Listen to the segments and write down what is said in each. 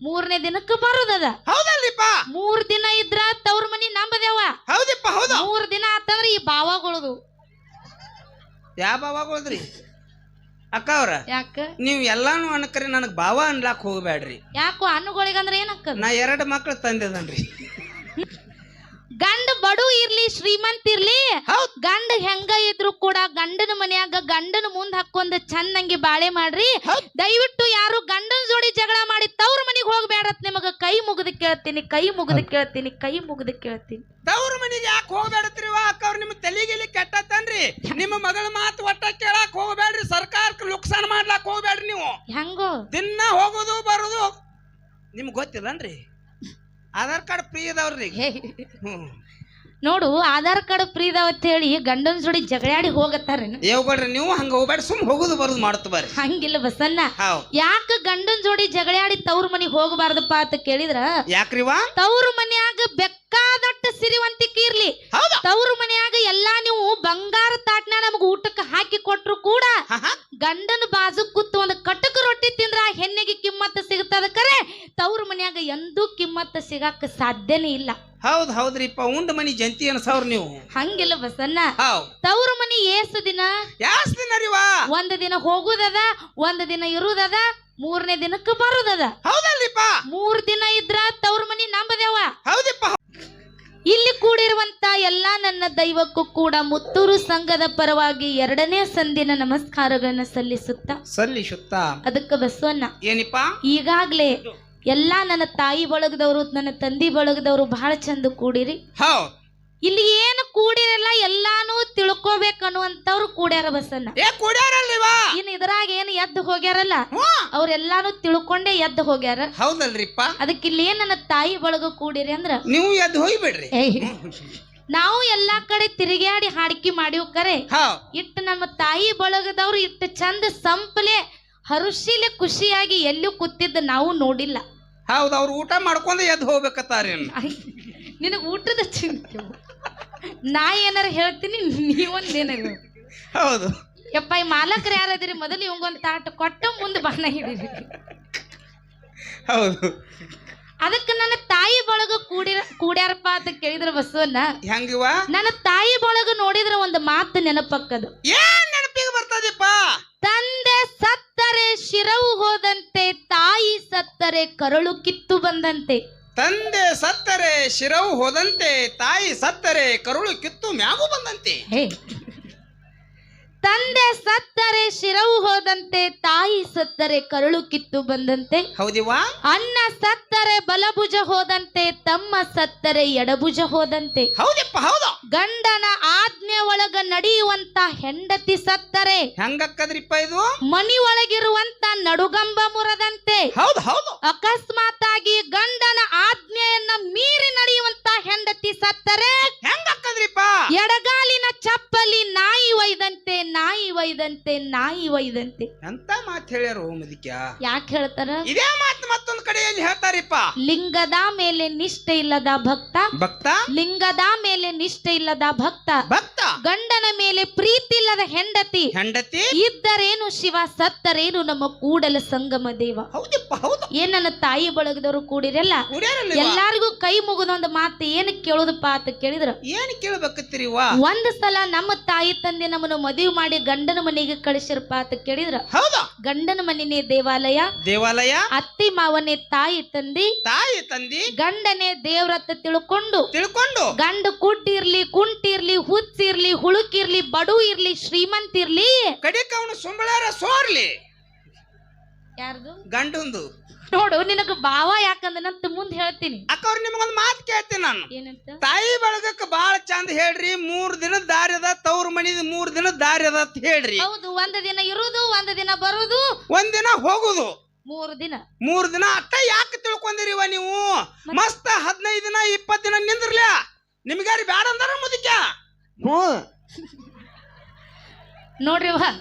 ಮೂರನೇ ದಿನಕ್ಕೆ ಬರುದದ. ಹೌದಲ್ರಿಪ್ಪ? 3 ದಿನ ಇದ್ರ ತವ್ರ ಮನಿ ನಂಬದೇವ. ಹೌದಿಪ್ಪ ಹೌದು. 3 ದಿನ ಆತಂದ್ರ ಈ ಬಾವಗಳದು. ಯಾವ ಬಾವಾಗಳ್ರಿ ಅಕ್ಕ ಅವ್ರ? ಯಾಕ ನೀವ್ ಎಲ್ಲಾನು ಅನ್ಕರಿ ನನಗ್ ಬಾವ ಅನ್ಲಾಕ್ ಹೋಗ್ಬೇಡ್ರಿ. ಯಾಕೋ ಹಣ್ಣುಗಳಿಗಂದ್ರ ಏನಕ್ಕದ? ನಾ 2 ಮಕ್ಳು ತಂದಿದನ್ರಿ. ಗಂಡ ಬಡು ಇರ್ಲಿ ಶ್ರೀಮಂತ ಇರ್ಲಿ, ಗಂಡ ಹೆಂಗ ಇದ್ರು ಕೂಡ ಗಂಡನ ಮನ್ಯಾಗ ಗಂಡನ ಮುಂದ್ ಹಾಕೊಂಡ್ ಚಂದಂಗಿ ಬಾಳೆ ಮಾಡ್ರಿ. ದಯವಿಟ್ಟು ಯಾರು ಗಂಡನ ಜೋಡಿ ಜಗಳ ಮಾಡಿ ತವ್ರ ಮನಿಗ್ ಹೋಗ್ಬೇಡತ್. ನಿಮಗ ಕೈ ಮುಗಿದು ಕೇಳ್ತೀನಿ, ಕೈ ಮುಗಿದು ಕೇಳ್ತೀನಿ, ಕೈ ಮುಗಿದು ಕೇಳ್ತೀನಿ. ತವ್ರ ಮನಿಗೆ ಯಾಕೆ ಹೋಗ್ಬೇಡತ್ರಿ ಅಕ್ಕ ಅವ್ರ? ನಿಮ್ ತಲೆಗಿಲಿ ಕೆಟ್ಟತ್ತನ್ರಿ. ನಿಮ್ಮ ಮಗಳ ಮಾತು ಒಟ್ಟ ಕೇಳಾಕ್ ಹೋಗ್ಬೇಡ್ರಿ. ಸರ್ಕಾರಕ್ಕೆ ನುಕ್ಸಾನ್ ಮಾಡ್ಲಾಕ್ ಹೋಗ್ಬೇಡ್ರಿ. ನೀವು ಹೆಂಗೋ ದಿನ ಹೋಗುದು ಬರುದು ನಿಮ್ಗೆ ಗೊತ್ತಿಲ್ಲನ್ರಿ? ಆಧಾರ್ ಕಾರ್ಡ್ ಫ್ರೀ ಇದಾವ್ರಿ. ನೋಡು, ಆಧಾರ್ ಕಾರ್ಡ್ ಫ್ರೀ ಇದಾವ ಅಂತ ಹೇಳಿ ಗಂಡನ ಜೋಡಿ ಜಗಳಾಡಿ ಹೋಗತ್ತಾರೇನು? ಹೇಳ್ಕೊಡ್ರಿ ನೀವು ಹಂಗ ಹೋಗ್ಬೇಡ, ಸುಮ್ ಹೋಗುದು ಬರುದು ಮಾಡ್ತು ಬರ್ರಿ. ಹಂಗಿಲ್ಲ ಬಸಣ್ಣ. ಯಾಕ ಗಂಡನ ಜೋಡಿ ಜಗಳಾಡಿ ತವ್ರ ಮನಿಗ್ ಹೋಗಬಾರ್ದಪ್ಪ ಅಂತ ಕೇಳಿದ್ರ, ಯಾಕ್ರಿವಾ? ತವ್ರ ಮನ್ಯಾಗ ಬೇಕಾದಟ್ಟು ಸಿರಿವಂತಿಕೆ ಇರ್ಲಿ, ತವ್ರ ಮನ್ಯಾಗ ಎಲ್ಲಾ ನೀವು ಬಂಗಾರ ತಾಟ್ನ ನಮಗ ಊಟಕ್ಕೆ ಹಾಕಿ ಕೊಟ್ರು ಕೂಡ ಗಂಡನ ಬಾಜು ಕೂತು ಒಂದು ಕಟಕ ರೊಟ್ಟಿ ತಿಂದ್ರ ಆ ಹೆಣ್ಣಿಗೆ ಕಿಮ್ಮತ್ತ ಸಿಗುತ್ತದ. ಕರೆ ತವ್ರ ಮನ್ಯಾಗ ಎಂದೂ ಕಿಮ್ಮತ್ತ ಸಿಗಾಕ ಸಾಧ್ಯನೇ ಇಲ್ಲ. ಹೌದ್ ಹೌದ್ರಿಪ್ಪ. ಉಂಡ ಮನಿ ಜಂತಿ ಅನ್ಸವ್ರ ನೀವು. ಹಂಗಿಲ್ಲ ಬಸಣ್ಣ. ತವ್ರ ಮನಿ ಏಸು ದಿನ? ಯಾಸ್ ದಿನ ರೀವಾ? 1 ದಿನ ಹೋಗುದದ, 1 ದಿನ ಇರುದದ, 3ನೇ ದಿನಕ್ಕೆ ಬರುದದ. ಹೌದಲ್ರಿಪ್ಪ? 3 ದಿನ ಇದ್ರ ತವ್ರ ಮನಿ ನಂಬದೇವ. ಹೌದಿಪ್ಪ. ಇಲ್ಲಿ ಕೂಡಿರುವಂತ ಎಲ್ಲಾ ನನ್ನ ದೈವಕ್ಕೂ ಕೂಡ ಮುತ್ತೂರು ಸಂಘದ ಪರವಾಗಿ 2ನೇ ಸಂದಿನ ನಮಸ್ಕಾರಗಳನ್ನ ಸಲ್ಲಿಸುತ್ತಾ ಅದಕ್ಕೆ ಬಸವಣ್ಣ ಏನಿಪ್ಪ, ಈಗಾಗ್ಲೇ ಎಲ್ಲಾ ನನ್ನ ತಾಯಿ ಬಳಗದವರು ನನ್ನ ತಂದಿ ಬಳಗದವರು ಬಹಳ ಚಂದ ಕೂಡಿರಿ. ಇಲ್ಲಿ ಏನು ಕೂಡಿರಲ್ಲ ಎಲ್ಲಾನು ತಿಳ್ಕೊಬೇಕನ್ನುವಂತವ್ರು ಕೂಡ್ಯಾರ ಬಸಣ್ಣ. ಇನ್ನು ಇದ್ರಾಗ ಏನು ಎದ್ದು ಹೋಗ್ಯಾರಲ್ಲ ಅವ್ರೆಲ್ಲಾನು ತಿಳ್ಕೊಂಡೇ ಎದ್ದು ಹೋಗ್ಯಾರ. ಹೌದಲ್ರಿಪ್ಪ? ಅದಕ್ಕೆ ಇಲ್ಲಿ ಏನ್ ನನ್ನ ತಾಯಿ ಬಳಗ ಕೂಡಿರಿ ಅಂದ್ರ ನೀವು ಎದ್ದು ಹೋಗ್ಬಿಡ್ರಿ. ನಾವು ಎಲ್ಲಾ ಕಡೆ ತಿರುಗಾಡಿ ಹಾಡಿಕೆ ಮಾಡಿವ್. ಕರೆ ಇಟ್ಟು ನಮ್ಮ ತಾಯಿ ಬಳಗದವ್ರು ಇಟ್ಟು ಚಂದ ಸಂಪಲೆ ಹರುಷಿಲೆ ಖುಷಿಯಾಗಿ ಎಲ್ಲೂ ಕೂತಿದ್ದ ನಾವು ನೋಡಿಲ್ಲ. ಹೌದು, ಅವ್ರು ಊಟ ಮಾಡ್ಕೊಂಡ ಎದ್ದು ಹೋಗ್ಬೇಕತ್ತಾರ. ನಿನಗ ಊಟದ ಚಿಂತೆ, ನಾ ಏನಾರ ಹೇಳ್ತೀನಿ ನೀವೊಂದೇನಾರ. ಹೌದು ಯಪ್ಪ, ಈ ಮಾಲಕರು ಯಾರದಿರಿ? ಮೊದಲು ಇವಂಗೊಂದು ತಾಟ ಕೊಟ್ಟ ಮುಂದೆ ಬಾಣ ಹಿಡಿರಿ. ಹೌದು. ಅದಕ್ಕೆ ನನ್ನ ತಾಯಿ ಬಳಗ ಕೂಡ್ಯಾರಪ್ಪ ಅಂತ ಕೇಳಿದ್ರ ಬಸವಣ್ಣ, ಹೆಂಗಿವ? ನನ್ನ ತಾಯಿ ಬಳಗ ನೋಡಿದ್ರ ಒಂದು ಮಾತು ನೆನಪಕ್ಕದು. ಏನ್ ನೆನಪಿಗೆ ಬರ್ತದಪ್ಪ? ತಂದೆ ಸತ್ತರೆ ಶಿರವು ಹೋದಂತೆ, ತಾಯಿ ಸತ್ತರೆ ಕರಳು ಕಿತ್ತು ಬಂದಂತೆ. ತಂದೆ ಸತ್ತರೆ ಶಿರವು ಹೋದಂತೆ, ತಾಯಿ ಸತ್ತರೆ ಕರುಳು ಕಿತ್ತು ಮ್ಯಾಗು ಬಂದಂತೆ. ತಂದೆ ಸತ್ತರೆ ಶಿರವು ಹೋದಂತೆ, ತಾಯಿ ಸತ್ತರೆ ಕರುಳು ಕಿತ್ತು ಬಂದಂತೆ. ಹೌದಿವಾ? ಅಣ್ಣ ಸತ್ತರೆ ಬಲಭುಜ ಹೋದಂತೆ, ತಮ್ಮ ಸತ್ತರೆ ಎಡಭುಜ ಹೋದಂತೆ. ಹೌದಪ್ಪ ಹೌದು. ಗಂಡನ ಆಜ್ಞೆ ಒಳಗ ನಡೆಯುವಂತ ಹೆಂಡತಿ ಸತ್ತರೆ ಹೆಂಗಕ್ಕದ್ರಿಪ್ಪ ಇದು? ಮನಿ ಒಳಗಿರುವಂತ ನಡುಗಂಬ ಮುರದಂತೆ. ಹೌದು ಹೌದು. ಅಕಸ್ಮಾತ್ ಆಗಿ ಗಂಡನ ಆಜ್ಞೆಯನ್ನ ಮೀರಿ ನಡೆಯುವಂತ ಹೆಂಡತಿ ಸತ್ತರೆ ಹೆಂಗಕ್ಕದ್ರಿಪ್ಪ? ಎಡಗಾಲಿನ ಚಪ್ಪಲಿ ನಾಯಿ ಒಯ್ದಂತೆ, ನಾಯಿ ಒಯ್ದಂತೆ, ನಾಯಿ ಒಯ್ದಂತೆ. ಅಂತ ಮಾತು ಹೇಳ್ಯಾರ ಮುದಿಕ್ಯ. ಯಾಕೆ ಹೇಳ್ತಾರ? ಇದೇ ಮಾತು ಮತ್ತೊಂದು ಕಡೆಯಲ್ಲಿ ಹೇಳ್ತಾರಿಪ್ಪ. ಲಿಂಗದ ಮೇಲೆ ನಿಷ್ಠೆ ಇಲ್ಲದ ಭಕ್ತ, ಲಿಂಗದ ಮೇಲೆ ನಿಷ್ಠೆ ಇಲ್ಲದ ಭಕ್ತ, ಗಂಡನ ಮೇಲೆ ಪ್ರೀತಿ ಇಲ್ಲದ ಹೆಂಡತಿ, ಇದ್ದರೇನು ಶಿವ, ಸತ್ತರೇನು ನಮ್ಮ ಕೂಡಲ ಸಂಗಮ ದೇವ. ಹೌದಪ್ಪ ಹೌದು. ಏನ್ ನನ್ನ ತಾಯಿ ಬಳಗದವರು ಕೂಡಿರಲ್ಲ, ಎಲ್ಲಾರಿಗೂ ಕೈ ಮುಗಿದೊಂದು ಮಾತು ಏನು ಕೇಳುದಪ್ಪ ಅಂತ ಕೇಳಿದ್ರ, ಏನ್ ಕೇಳಬೇಕತ್ತೀರಿ? ಒಂದ್ ಸಲ ನಮ್ಮ ತಾಯಿ ತಂದೆ ನಮ್ಮನ್ನು ಮದುವೆ ಮಾಡಿ ಗಂಡನ ಮನೆಗೆ ಕಳಿಸಿರಪ್ಪ ಅಂತ ಕೇಳಿದ್ರ, ಗಂಡನ ಮನೆನೇ ದೇವಾಲಯ, ದೇವಾಲಯ, ಅತ್ತಿ ಮಾವನೇ ತಾಯಿ ತಂದಿ, ತಾಯಿ ತಂದಿ, ಗಂಡನೇ ದೇವ್ರತ್ತ ತಿಳ್ಕೊಂಡು ಗಂಡ ಕುಟ್ಟಿರ್ಲಿ, ಕುಂಟಿರ್ಲಿ, ಹುಚ್ಚಿರ್ಲಿ, ಹುಳುಕಿರ್ಲಿ, ಬಡು ಇರ್ಲಿ, ಶ್ರೀಮಂತ ಇರ್ಲಿ, ಕಡಿಕ ಅವನು ಸುಂಬಳಾರ ಸೋರ್ಲಿ. ಯಾರ್ದು? ಗಂಡಂದು. ನೋಡು, ನಿನಗ ಭಾವ ಯಾಕಂದ್ರೆ ನಂತ ಮುಂದೆ ಹೇಳ್ತೀನಿ. ಅಕ್ಕವ್ರು ನಿಮಗೊಂದು ಮಾತು ಕೇಳ್ತೀನಿ ನಾನು. ಏನಂತ? ತಾಯಿ ಬಳಗಕ್ಕೆ ಬಾಳ ಚಂದ ಹೇಳ್ರಿ. 3 ದಿನದ ದಾರಿ ಅದ, ತವ್ರ ಮನಿದ 3 ದಿನದ ದಾರಿ ಅದ ಅಂತ ಹೇಳ್ರಿ. ಹೌದು, 1 ದಿನ ಇರುದು, 1 ದಿನ ಬರುದು, 1 ದಿನ ಹೋಗುದು, 3 ದಿನ ಅಟ್ಟ ಯಾಕೆ ತಿಳ್ಕೊಂಡಿರಿವ ನೀವು? ಮಸ್ತ್ 15 ದಿನ 20 ದಿನ ನಿಂದ್ರಲ್ಲ, ನಿಮ್ಗಾರಿ ಬ್ಯಾಡ ಅಂದಾರ ಮುದಿಕ. ನೋಡ್ರಿ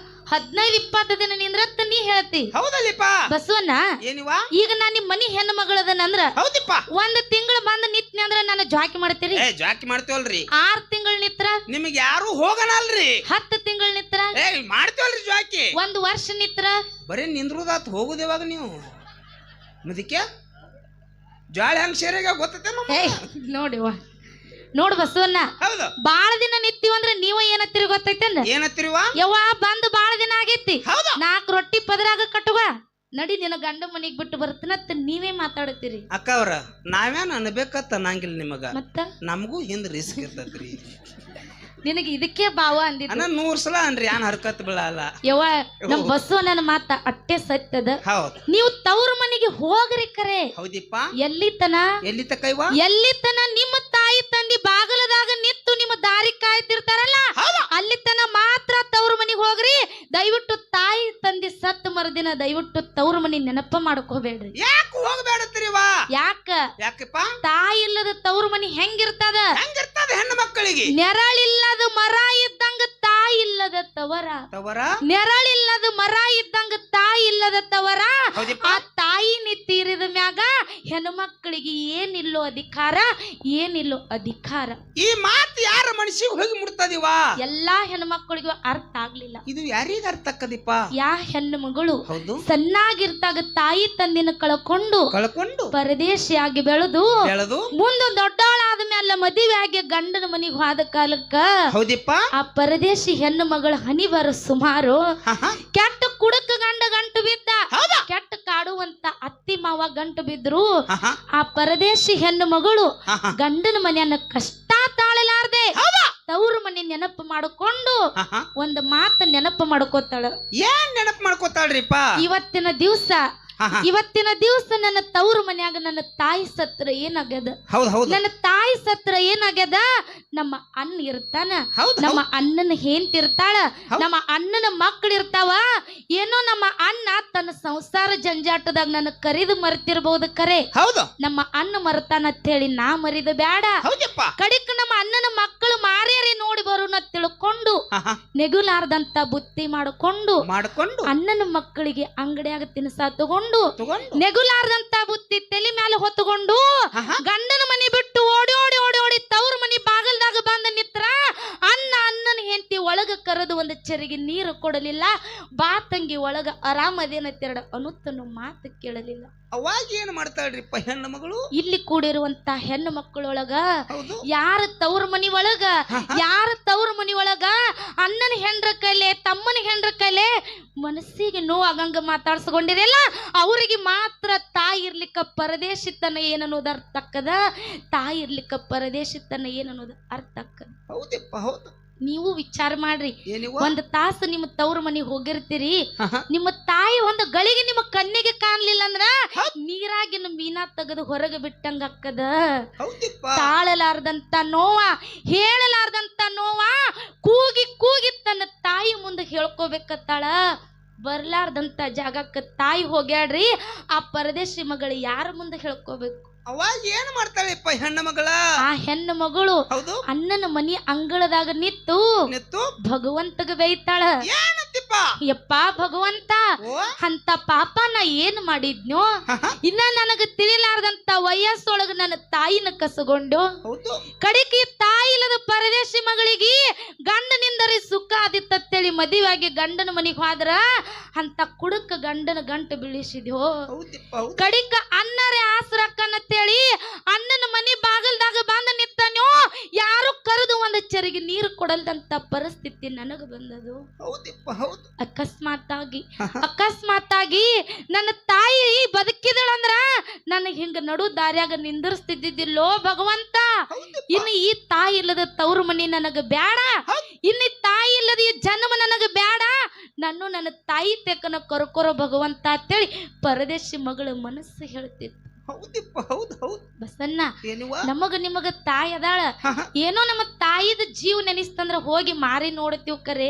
15-20 ದಿನ ನಿಂದ್ರತ್ತ ನೀ ಹೇಳ್ತಿ. ಹೌದಲ್ಲಿಪ್ಪ ಬಸವಣ್ಣ. ಏನಿವಾ? ಈಗ ನಾ ನಿಮ್ ಮನಿ ಹೆಣ್ಣು ಮಗಳದನಂದ್ರ 1 ತಿಂಗಳು ಬಂದ್ ನಿತ್ನಿ ಅಂದ್ರ ನಾನು ಜಾಕಿ ಮಾಡ್ತೀರಿ? ಜಾಕಿ ಮಾಡ್ತೀವಲ್ರಿ. 6 ತಿಂಗಳು ನಿತ್ರ ನಿಮಗೆ ಯಾರು ಹೋಗನಲ್ರಿ. 10 ತಿಂಗಳು ನಿತ್ರ ಮಾಡ್ತೀವಲ್ರಿ ಜಾಕಿ. 1 ವರ್ಷ ನಿತ್ರ ಬರೀ ನಿಂದ್ರುದಾತ್ ಹೋಗುದೇವಾಗ ನೀವು ಮುದಿಕೆ. ಜ್ವಾಳ ಹೆಂಗ್ ಸೇರಿಗ ಗೊತ್ತೈತೆ ಏಯ್ ನೋಡಿವ ನೋಡ್ ಬಸವಣ್ಣ ಹೌದು ಬಾಳ ದಿನ ನಿತ್ತೀವಂದ್ರ ನೀವ ಏನತ್ತೀರಿ ಗೊತ್ತೈತೇನ ಏನತ್ತಿರುವ ಯವ್ವ ಬಂದು ಬಾಳ ದಿನ ಆಗೈತಿ ಹೌದಾ 4 ರೊಟ್ಟಿ ಪದರಾಗ ಕಟ್ಟುವ ನಡಿ ನಿನ್ನ ಗಂಡ ಮನಿಗ್ ಬಿಟ್ಟು ಬರ್ತೀನತ್ತ ನೀವೇ ಮಾತಾಡತ್ತೀರಿ ಅಕ್ಕ ಅವ್ರ ನಾವೇನ್ ಅನ್ಬೇಕತ್ತ ಅನ್ನಂಗಿಲ್ಲ ನಿಮಗ ಮತ್ತ ನಮಗೂ ಹಿಂದ್ ರಿಸ್ಕ್ ಇರ್ತೈತ್ರಿ ನಿನಗೆ ಇದಕ್ಕೆ ಭಾವ ಅಂದಿದ್ದು ಅಣ್ಣ 100 ಸಲ ಅನ್ರಿ ಏನ್ ಹರ್ಕತ್ ಬೀಳಲ್ಲ ಯವ್ವ ನಮ್ ಬಸವಣ್ಣನ ಮಾತ ಅಟ್ಟೆ ಸತ್ಯದ ಹೌದ್ ನೀವು ತವ್ರ ಮನೆಗೆ ಹೋಗ್ರಿ ಕರೆ ಹೌದಿಪ್ಪ ಎಲ್ಲಿ ತಕೈವ ತನ ನಿಮ್ಮ ತಾಯಿ ತಂದಿ ಬಾಗಲದಾಗ ನಿತ್ತು ನಿಮ್ಮ ದಾರಿ ಕಾಯ್ತಿರ್ತಾರಲ್ಲ ಅಲ್ಲಿ ತನ ಮಾತ್ರ ತವ್ರ ಮನಿಗೆ ಹೋಗ್ರಿ ದಯವಿಟ್ಟು ತಾಯಿ ತಂದಿ ಸತ್ ಮರದಿನ ದಯವಿಟ್ಟು ತವ್ರ ಮನಿ ನೆನಪ ಮಾಡ್ಕೋಬೇಡ್ರಿ ಯಾಕೆ ಹೋಗ್ಬೇಡತ್ರಿವ ಯಾಕಪ್ಪ ತಾಯಿ ಇಲ್ಲದ ತವ್ರ ಮನಿ ಹೆಂಗಿರ್ತದ ಹೆಣ್ಣು ಮಕ್ಕಳಿಗೆ ನೆರಳಿಲ್ಲದ ಮರ ಇದ್ದಂಗ ತಾಯಿ ಇಲ್ಲದ ತವರ ನೆರಳಿಲ್ಲದ ಮರ ಇದ್ದಂಗ ತಾಯಿ ಇಲ್ಲದ ತವರ ಆ ತಾಯಿ ತೀರಿದ ಮ್ಯಾಗ ಹೆಣ್ಮಕ್ಳಿಗೆ ಏನಿಲ್ಲೋ ಅಧಿಕಾರ ಈ ಮಾತು ಯಾರ ಮನಸ್ಸಿಗೆ ಹೋಗಿ ಮುಟ್ತದಿವ ಎಲ್ಲಾ ಹೆಣ್ಮಕ್ಳಿಗೂ ಅರ್ಥ ಆಗ್ಲಿಲ್ಲ ಇದು ಯಾರಿಗ ಅರ್ಥ ಆಕ್ಕದಿಪ್ಪ ಯಾ ಹೆಣ್ಣು ಮಗಳು ಸಣ್ಣಾಗಿರ್ತಾಗ ತಾಯಿ ತಂದಿನ ಕಳ್ಕೊಂಡು ಪರದೇಶಿಯಾಗಿ ಬೆಳೆದು ಮುಂದೆ ದೊಡ್ಡವಳಾದ ಮೇಲೆ ಮದುವೆ ಆಗಿ ಗಂಡನ ಮನಿಗೆ ಹೋದ ಕಾಲಕ್ಕ ಹೌದಿಪ್ಪ ಆ ಪರದೇಶಿ ಹೆಣ್ಣು ಮಗಳ ಹನಿ ಬರ ಸುಮಾರು ಕೆಟ್ಟ ಕುಡಕ ಗಂಟು ಬಿದ್ದ ಕೆಟ್ಟ ಕಾಡುವಂತ ಅತ್ತಿ ಮಾವ ಗಂಟು ಬಿದ್ರು ಆ ಪರದೇಶಿ ಹೆಣ್ಣು ಮಗಳು ಗಂಡನ ಮನೆಯನ್ನ ಕಷ್ಟ ತಾಳಲಾರ್ದೆ ತವ್ರ ಮನೆ ನೆನಪು ಮಾಡಿಕೊಂಡು ಒಂದು ಮಾತ ನೆನಪು ಮಾಡ್ಕೋತಾಳ ಏನ್ ನೆನಪು ಮಾಡ್ಕೋತಾಳ್ರಿಪ್ಪ ಇವತ್ತಿನ ದಿವಸ ನನ್ನ ತವ್ರ ಮನ್ಯಾಗ ನನ್ನ ತಾಯಿ ಸತ್ರ ಏನಾಗ್ಯದ ನನ್ನ ತಾಯಿ ಸತ್ರ ಏನಾಗ್ಯದ ನಮ್ಮ ಅಣ್ಣ ಇರ್ತಾನ ನಮ್ಮ ಅಣ್ಣನ ಹೆಂಡ್ತಿರ್ತಾಳ ನಮ್ಮ ಅಣ್ಣನ ಮಕ್ಕಳು ಇರ್ತಾವ ಏನೋ ನಮ್ಮ ಅಣ್ಣ ತನ್ನ ಸಂಸಾರ ಜಂಜಾಟದಾಗ ನನ್ನ ಕರಿದು ಮರ್ತಿರ್ಬಹುದು ಕರೆ ನಮ್ಮ ಅಣ್ಣ ಮರ್ತಾನ ಅಂತ ಹೇಳಿ ನಾ ಮರಿದ ಬ್ಯಾಡ ಕಡಿಕ ನಮ್ಮ ಅಣ್ಣನ ಮಕ್ಕಳು ಮಾರ್ಯಾರಿ ನೋಡಿ ಬರೋನ ತಿಳ್ಕೊಂಡು ನೆಗುಲಾರ್ದಂತ ಬುತ್ತಿ ಮಾಡಿಕೊಂಡು ಅಣ್ಣನ ಮಕ್ಕಳಿಗೆ ಅಂಗಡಿಯಾಗ ತಿನ್ಸ ತಗೊಂಡು ನೆಗುಲಾರ್ದಂತ ಬುತ್ತಿ ತಲೆ ಮೇಲೆ ಹೊತ್ತುಕೊಂಡು ಗಂಡನ ಮನೆ ಬಿಟ್ಟು ಓಡಿ ಓಡಿ ಓಡಿ ಓಡಿ ತವ್ರ ಮನಿ ಬಾಗಲ್ದಾಗ ಬಂದ ನಿತ್ರ ಅಣ್ಣನ ಹೆಂಡತಿ ಒಳಗ ಕರೆದು ಒಂದು ಚೆರಿಗೆ ನೀರು ಕೊಡಲಿಲ್ಲ ಬಾ ತಂಗಿ ಒಳಗ ಆರಾಮದೇನತ್ತೆರಡ ಅನ್ನುತ್ತನು ಮಾತು ಕೇಳಲಿಲ್ಲ ಅವಾಗ ಏನ್ ಮಾಡ್ತಾಳ್ರಿಪ್ಪ ಹೆಣ್ಣು ಮಗಳು ಇಲ್ಲಿ ಕೂಡಿರುವಂತ ಹೆಣ್ಣು ಮಕ್ಕಳೊಳಗ ಯಾರ ತವ್ರ ಮನಿ ಒಳಗ ಅಣ್ಣನ ಹೆಂಡ್ರ ಕೈಲೆ ತಮ್ಮನ ಹೆಂಡ್ರ ಕೈಲೆ ಮನಸ್ಸಿಗೆ ನೋವಾಗಂಗ ಮಾತಾಡ್ಸ್ಕೊಂಡಿರಲ್ಲ ಅವರಿಗೆ ಮಾತ್ರ ತಾಯಿ ಇರ್ಲಿಕ್ಕ ಪರದೇಶಿತನ ಏನನ್ನೋದು ಅರ್ಥ ಆಕ್ಕದ ತಾಯಿ ಇರ್ಲಿಕ್ಕ ಪರದೇಶಿತನ ಏನನ್ನೋದು ಅರ್ಥ ಆಕ್ಕದ ನೀವು ವಿಚಾರ ಮಾಡ್ರಿ ಒಂದ್ ತಾಸು ನಿಮ್ಮ ತವ್ರ ಮನಿಗೆ ಹೋಗಿರ್ತೀರಿ ನಿಮ್ಮ ತಾಯಿ ಒಂದು ಗಳಿಗೆ ನಿಮ್ಮ ಕಣ್ಣಿಗೆ ಕಾಣ್ಲಿಲ್ಲ ಅಂದ್ರ ನೀರಾಗಿನ ಮೀನಾ ತೆಗೆದು ಹೊರಗೆ ಬಿಟ್ಟಂಗ ಅಕ್ಕದ ತಾಳಲಾರ್ದಂತ ನೋವ ಹೇಳಲಾರ್ದಂತ ನೋವ ಕೂಗಿ ಕೂಗಿ ತನ್ನ ತಾಯಿ ಮುಂದೆ ಹೇಳ್ಕೋಬೇಕತ್ತಾಳ ಬರ್ಲಾರ್ದಂತ ಜಾಗಕ್ಕ ತಾಯಿ ಹೋಗ್ಯಾಡ್ರಿ ಆ ಪರದೇಶಿ ಮಗಳು ಯಾರ ಮುಂದೆ ಹೇಳ್ಕೋಬೇಕು ಅವಾಗ ಏನ್ ಮಾಡ್ತಾಳೆಪ್ಪ ಹೆಣ್ಣು ಮಗಳ ಆ ಹೆಣ್ಣು ಮಗಳು ಅಣ್ಣನ ಮನಿ ಅಂಗಳದಾಗ ನಿತ್ತು ಭಗವಂತಗ ಬೈತಾಳ ಯಪ್ಪ ಭಗವಂತ ಅಂತ ಪಾಪ ನಾ ಏನ್ ಮಾಡಿದ್ನೋ ಇನ್ನ ನನಗ ತಿಳಿಲಾರ್ದಂತ ವಯಸ್ಸೊಳಗ ನನ್ನ ತಾಯಿನ ಕಸಗೊಂಡು ಕಡಿಕಿ ತಾಯಿ ಇಲ್ಲದ ಪರದೇಶಿ ಮಗಳಿಗೆ ಗಂಡನಿಂದರಿ ಸುಖ ಆದಿತ್ತೇಳಿ ಮದುವೆಯಾಗಿ ಗಂಡನ ಮನಿಗೆ ಹೋದ್ರ ಅಂತ ಕುಡುಕ ಗಂಡನ ಗಂಟು ಬೀಳಿಸಿದ್ಯೋ ಕಡಿಕ ಅನ್ನರೇ ಆಸರಕ್ಕನತ್ತೇಳಿ ಅಣ್ಣನ ಮನಿ ಬಾಗಲ್ದಾಗ ಬಂದ ನಿತ್ತನೋ ಯಾರು ಕರೆದು ಒಂದು ಚೆರಿಗೆ ನೀರು ಕೊಡಲ್ದಂತ ಪರಿಸ್ಥಿತಿ ನನಗ ಬಂದದು ಅಕಸ್ಮಾತ್ ಆಗಿ ನನ್ನ ತಾಯಿ ಬದುಕಿದಳಂದ್ರ ನನಗೆ ಹಿಂಗ ನಡು ದಾರ್ಯಾಗ ನಿಂದಿರ್ಸ್ತಿದ್ದಿಲ್ಲೋ ಭಗವಂತ ಇನ್ನು ಈ ತಾಯಿ ಇಲ್ಲದ ತವ್ರ ಮನಿ ನನಗ ಬ್ಯಾಡ ಇನ್ನು ತಾಯಿ ಇಲ್ಲದ ಈ ಜನ್ಮ ನನಗ ಬ್ಯಾಡ ನನ್ನ ತಾಯಿ ತೆಕ್ಕನ ಕರ್ಕೊರೋ ಭಗವಂತ ಅಂತೇಳಿ ಪರದೇಶಿ ಮಗಳ ಮನಸ್ಸು ಹೇಳ್ತಿತ್ತು ಬಸನ್ನ ನಮಗ ನಿಮಗ ತಾಯಿ ಅದಾಳ ಏನೋ ನಮ್ಮ ತಾಯಿದ ಜೀವ ನೆನಿಸ್ತಂದ್ರ ಹೋಗಿ ಮಾರಿ ನೋಡ್ತೀವ್ ಕರೆ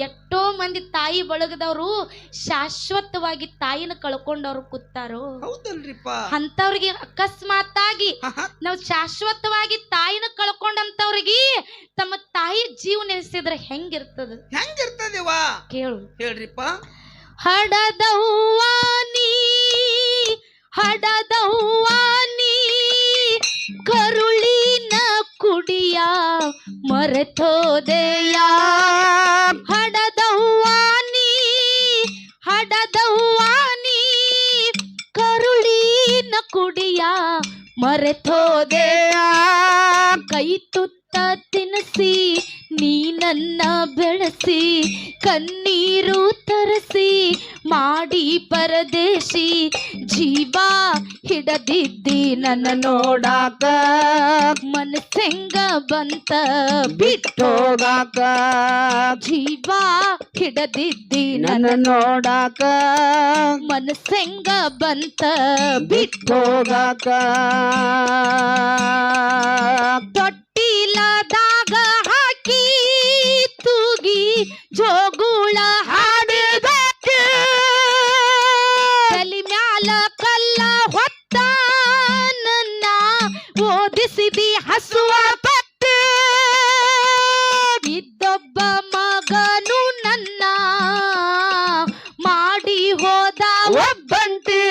ಎಷ್ಟೋ ಮಂದಿ ತಾಯಿ ಬಳಗದವ್ರು ಶಾಶ್ವತವಾಗಿ ತಾಯಿನ ಕಳ್ಕೊಂಡವ್ರು ಕೂತಾರೋ ಅಂತವ್ರಿಗೆ ಅಕಸ್ಮಾತ್ ಆಗಿ ನಾವ್ ಶಾಶ್ವತವಾಗಿ ತಾಯಿನ ಕಳ್ಕೊಂಡಂತವ್ರಿಗೆ ತಮ್ಮ ತಾಯಿ ಜೀವ ನೆನೆಸಿದ್ರ ಹೆಂಗಿರ್ತದ ಕೇಳು ಹೇಳ್ರಿಪ್ಪ ಹಡದವ್ವಾನಿ ಕರುಳಿನ ಕುಡಿಯ ಮರೆತೋದೆಯ ಹಡದವ್ವಾನಿ ಕರುಳಿನ ಕುಡಿಯ ಮರೆತೋದೆ ಕೈ ತುತ್ತ ತಿನ್ನಿಸಿ ನೀ ನನ್ನ ಬೆಳೆಸಿ ಕಣ್ಣೀರು ತರಿಸಿ ಮಾಡಿ ಪರದೇಶಿ ಜೀವ ಹಿಡದಿದ್ದಿ ನನ್ನ ನೋಡಾಕ ಮನಸ್ಸೆಂಗ ಬಂತ ಬಿಟ್ಟೋಗಾಕ ಜೀವ ಹಿಡದಿದ್ದಿ ನನ್ನ ನೋಡಾಕ ಮನಸ್ಸೆಂಗ ಬಂತ ಬಿಟ್ಟೋಗಾಕ ತೊಟ್ಟಿಲದಾಗ ಹಾಕಿ ತೂಗಿ ಜೋಗುಳ ಹಾಡಿದಕ್ಕೆ ತಲಿ ಮ್ಯಾಲ ಕಲ್ಲ ಹೊತ್ತ ನನ್ನ ಓದಿಸಿದಿ ಹಸುವ ಪತ್ತೆ ಇದ್ದೊಬ್ಬ ಮಗನು ನನ್ನ ಮಾಡಿ ಹೋದ ಒಬ್ಬಂತೆ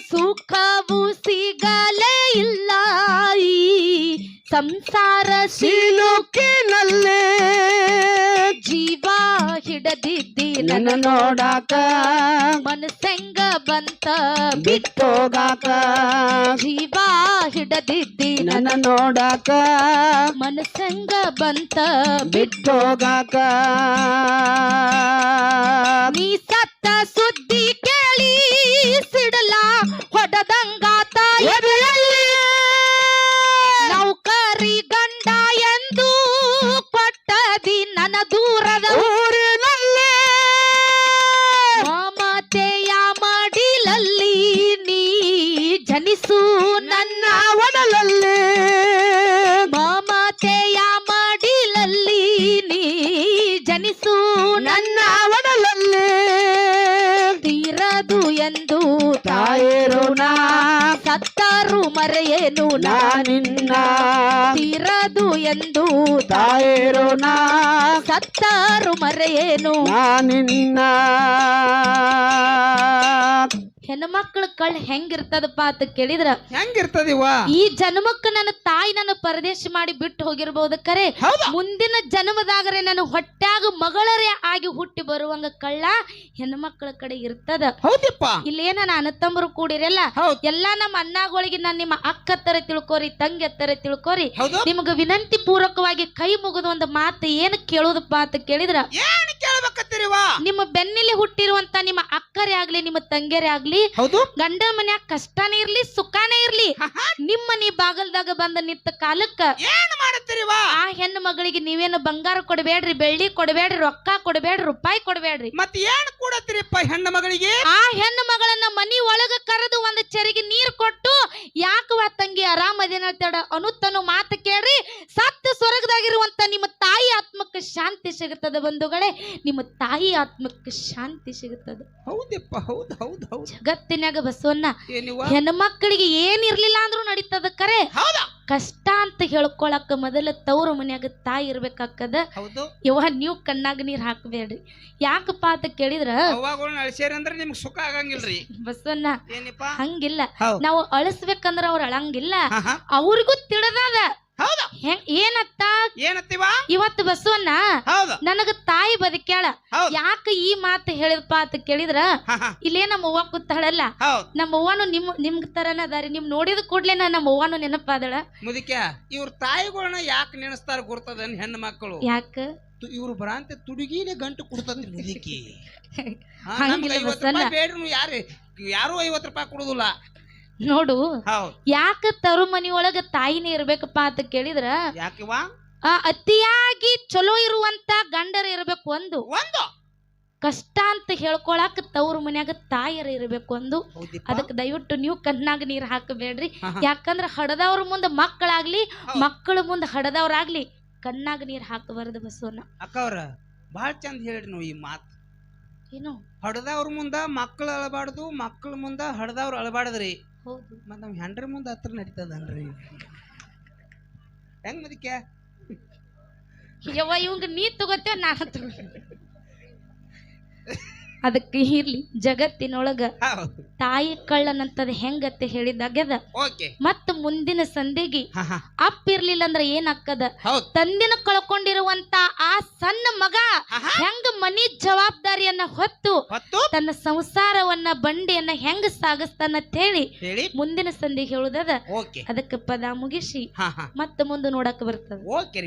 ಸುಖವು ಸಿಗಲೇ ಇಲ್ಲ ಈ ಸಂಸಾರ ಸಿಲುಕಿನಲ್ಲೇ ಜೀವ ಹಿಡದಿದ್ದಿ ನನ್ನ ನೋಡಾಕ ಮನಸ್ಸೆಂಗ ಬಂತ ಬಿಟ್ಟೋಗಾಕ ಜೀವ ಹಿಡದಿದ್ದಿ ನನ್ನ ನೋಡಾಕ ಮನಸ್ಸೆಂಗ ಬಂತ ಬಿಟ್ಟೋಗಾಕ ನೀ ಸತ್ತ ಸುದ್ದಿ ಕೇಳಿ ಸಿಡಲ ಹೊಡದಂಗಾತ ಎದೆಯಲ್ಲಿ ನೌಕರಿ ಗಂಡ ಎಂದು ಕೊಟ್ಟದಿ ನನ್ನ ದೂರದ ಊರಿನಲ್ಲೇ ಮಮತೆಯ ಮಡಿಲಲ್ಲಿ ನೀ ಜನಿಸು ನನ್ನ ಒಡಲಲ್ಲೇ ಮಮತೆಯ ಮಡಿಲಲ್ಲಿ ನೀ ಜನಿಸು ನನ್ನ ಒಡಲಲ್ಲೇ ತೀರದು ಎಂದು ತಾಯೇರು ನಾ ಸತ್ತರು ಮರೆಯೇನು ನಾನಿನ್ನ ತೀರದು ಎಂದು ತಾಯೇರು ನಾ ಸತ್ತರು ಮರೆಯೇನು ನಾನಿನ್ನ ಹೆಣ್ಮಕ್ಳ ಕಳ್ ಹೆಂಗಿರ್ತದಪ್ಪ ಅಂತ ಕೇಳಿದ್ರ ಹೆಂಗಿರ್ತದಿವ ಈ ಜನ್ಮಕ್ಕ ನನ್ನ ತಾಯಿ ನನ್ನ ಪರದೇಶ ಮಾಡಿ ಬಿಟ್ಟು ಹೋಗಿರ್ಬಹುದು ಕರೆ ಮುಂದಿನ ಜನ್ಮದಾಗರೆ ನನ್ನ ಹೊಟ್ಟ್ಯಾಗ ಮಗಳರೇ ಆಗಿ ಹುಟ್ಟಿ ಬರುವಂಗ ಕಳ್ಳ ಹೆಣ್ಮಕ್ಳ ಕಡೆ ಇರ್ತದ ಹೌದಪ್ಪ ಇಲ್ಲೇನ ನನ್ನ ಅಣ್ಣತಮ್ಮರು ಕೂಡಿರಲ್ಲ ಎಲ್ಲಾ ನಮ್ಮ ಅಣ್ಣಗಳಿಗೆ ನಾನು ನಿಮ್ಮ ಅಕ್ಕ ತರ ತಿಳ್ಕೋರಿ ತಂಗಿ ತರ ತಿಳ್ಕೋರಿ ನಿಮ್ಗ ವಿನಂತಿ ಪೂರ್ವಕವಾಗಿ ಕೈ ಮುಗಿದ ಒಂದು ಮಾತು ಏನ್ ಕೇಳೋದಪ್ಪ ಅಂತ ಕೇಳಿದ್ರ ಏನ್ ಕೇಳಬೇಕತ್ತೀರಿವ ನಿಮ್ಮ ಬೆನ್ನಿಲಿ ಹುಟ್ಟಿರುವಂತ ನಿಮ್ಮ ಅಕ್ಕರೇ ಆಗ್ಲಿ ನಿಮ್ಮ ತಂಗಿಯರೇ ಆಗ್ಲಿ ಗಂಡ ಮನ್ಯಾಗ ಕಷ್ಟನೇ ಇರ್ಲಿ ಸುಖಾನೇ ಇರ್ಲಿ ನಿಮ್ಮ ಮನಿ ಬಾಗಲ್ದಾಗ ಬಂದ ನಿತ್ತ ಕಾಲಕ್ಕ ಏನ್ ಮಾಡತ್ತೀರಿವ ಆ ಹೆಣ್ಣು ಮಗಳಿಗೆ ನೀವೇನು ಬಂಗಾರ ಕೊಡಬೇಡ್ರಿ ಬೆಳ್ಳಿ ಕೊಡಬೇಡ್ರಿ ರೊಕ್ಕ ಕೊಡಬೇಡ್ರಿ ರೂಪಾಯಿ ಕೊಡಬೇಡ್ರಿ ಮತ್ ಏನ್ ಕೊಡತ್ತೀರಿಪ್ಪ ಹೆಣ್ಣು ಮಗಳಿಗೆ ಆ ಹೆಣ್ಣು ಮಗಳನ್ನ ಮನಿ ಒಳಗ ಕರೆದು ಒಂದು ಚೆರಿಗೆ ನೀರ್ ಕೊಟ್ಟು ಯಾಕವ ತಂಗಿ ಆರಾಮದೇನ ತಡ ಅನ್ನುತ್ತನು ಮಾತು ಕೇಳ್ರಿ ಸತ್ತ ಸ್ವರ್ಗದಾಗಿರುವಂತ ನಿಮ್ಮ ತಾಯಿ ಆತ್ಮಕ್ಕೆ ಶಾಂತಿ ಸಿಗುತ್ತದೆ ಬಂಧುಗಳೇ ನಿಮ್ಮ ತಾಯಿ ಆತ್ಮಕ್ಕೆ ಶಾಂತಿ ಸಿಗುತ್ತದೆ ಹೌದಪ್ಪ ಹೌದ್ ಹೌದ್ ಹೌದ್ ಜಗತ್ತಿನಾಗ ಬಸವಣ್ಣ ಹೆಣ್ಮಕ್ಳಿಗೆ ಏನ್ ಇರ್ಲಿಲ್ಲ ಅಂದ್ರೂ ನಡೀತದ ಕರೆ ಕಷ್ಟ ಅಂತ ಹೇಳ್ಕೊಳಕ ಮೊದಲ ತವ್ರ ಮನ್ಯಾಗ ತಾಯಿ ಇರ್ಬೇಕಾಕದ ಯವ್ವ ನೀವು ಕಣ್ಣಾಗ ನೀರ್ ಹಾಕಬೇಡ್ರಿ ಯಾಕಪ್ಪ ಅಂತ ಕೇಳಿದ್ರ ಅಂದ್ರೆ ನಿಮ್ಗೆ ಸುಖ ಆಗಂಗಿಲ್ರಿ ಬಸವಣ್ಣ ಹಂಗಿಲ್ಲ ನಾವು ಅಳಿಸ್ಬೇಕಂದ್ರ ಅವ್ರ ಅಳಂಗಿಲ್ಲ ಅವ್ರಿಗೂ ತಿಳಿದದ ಏನತ್ತೀವ ಇವತ್ತು ಬಸವಣ್ಣ ನನಗ ತಾಯಿ ಬದುಕ್ಯಾಳ ಯಾಕ ಈ ಮಾತು ಹೇಳಿದಪ್ಪ ಅಂತ ಕೇಳಿದ್ರ ಇಲ್ಲೇ ನಮ್ಮ ಅವ್ವ ಕೂತಾಳಲ್ಲ ನಮ್ಮ ಅವ್ವನು ನಿಮ್ಗ ತರನ ಅದಾರಿ ನಿಮ್ ನೋಡಿದ ಕೂಡ್ಲೆ ನಮ್ಮ ಅವ್ವನು ನೆನಪಾದಳ ಮುದಿಕ ಇವ್ರ ತಾಯಿಗಳನ್ನ ಯಾಕೆ ನೆನೆಸ್ತಾರ ಗುರ್ತದ ಹೆಣ್ಣು ಮಕ್ಕಳು ಯಾಕ ಇವ್ರು ಬರಾಂತೆ ತುಡುಗಿನೇ ಗಂಟು ಕೊಡ್ತದ ಮುದಿಕಿ ಯಾರು 50 ರೂಪಾಯಿ ಕೊಡುದಿಲ್ಲ ನೋಡು ಯಾಕ ತರು ಮನಿ ಒಳಗ ತಾಯಿನೇ ಇರ್ಬೇಕಪ್ಪ ಅಂತ ಕೇಳಿದ್ರ ಅತಿಯಾಗಿ ಚಲೋ ಇರುವಂತ ಗಂಡರ ಇರ್ಬೇಕು ಒಂದು ಕಷ್ಟ ಅಂತ ಹೇಳ್ಕೊಳಕ್ ತವ್ರ ಮನ್ಯಾಗ ತಾಯರ ಇರ್ಬೇಕು ಒಂದು ಅದಕ್ಕೆ ದಯವಿಟ್ಟು ನೀವು ಕಣ್ಣಾಗ ನೀರ್ ಹಾಕಬೇಡ್ರಿ ಯಾಕಂದ್ರ ಹಡದವ್ರ ಮುಂದ ಮಕ್ಕಳಾಗ್ಲಿ ಮಕ್ಕಳ ಮುಂದ ಹಡದವ್ರಾಗ್ಲಿ ಕಣ್ಣಾಗ ನೀರ್ ಹಾಕಬಾರದು ಬಸವಣ್ಣ ಅಕ್ಕವ್ರ ಬಾಳ ಚಂದ ಹೇಳ್ರಿ ನೀವು ಈ ಮಾತು ಏನು ಹಡದವ್ರ ಮುಂದ ಮಕ್ಕಳು ಅಳಬಾರ್ದು ಮಕ್ಕಳ ಮುಂದ ಹಡದವ್ರ ಅಳಬಾರ್ದ್ರಿ ಮತ್ ನಮ್ ಹೆಂಡ್ರ ಮುಂದ ಹತ್ರ ನಡೀತದನ್ರಿ ಹೆಂಗ್ ಮದಿಕೆ ಯವ್ವ ಇವಂಗ ನೀ ತಗೋತೇವ ನಾನು ಅದಕ್ಕೆ ಇರ್ಲಿ ಜಗತ್ತಿನೊಳಗ ಹೌದು ತಾಯಿ ಕಳ್ಳನಂತದ ಹೆಂಗತ್ತೆ ಹೇಳಿದಾಗ್ಯದ. ಓಕೆ ಮತ್ತ ಮುಂದಿನ ಸಂಧಿಗೆ ಅಪ್ಪ ಇರ್ಲಿಲ್ಲ ಅಂದ್ರ ಏನಾಕ್ಕದ, ಹೌದು ತಂದಿನ ಕಳ್ಕೊಂಡಿರುವಂತ ಆ ಸಣ್ಣ ಮಗ ಹೆಂಗ ಮನಿ ಜವಾಬ್ದಾರಿಯನ್ನ ಹೊತ್ತು ಹೊತ್ತು ತನ್ನ ಸಂಸಾರವನ್ನ ಬಂಡಿಯನ್ನ ಹೆಂಗ ಸಾಗಿಸ್ತಾನಂತ ಹೇಳಿ ಹೇಳಿ ಮುಂದಿನ ಸಂಧಿಗೆ ಹೇಳುದದ. ಓಕೆ ಅದಕ್ಕೆ ಪದ ಮುಗಿಸಿ ಹಾ ಹಾ ಮತ್ತ ಮುಂದೆ ನೋಡಕ್ ಬರ್ತದ. ಓಕೆ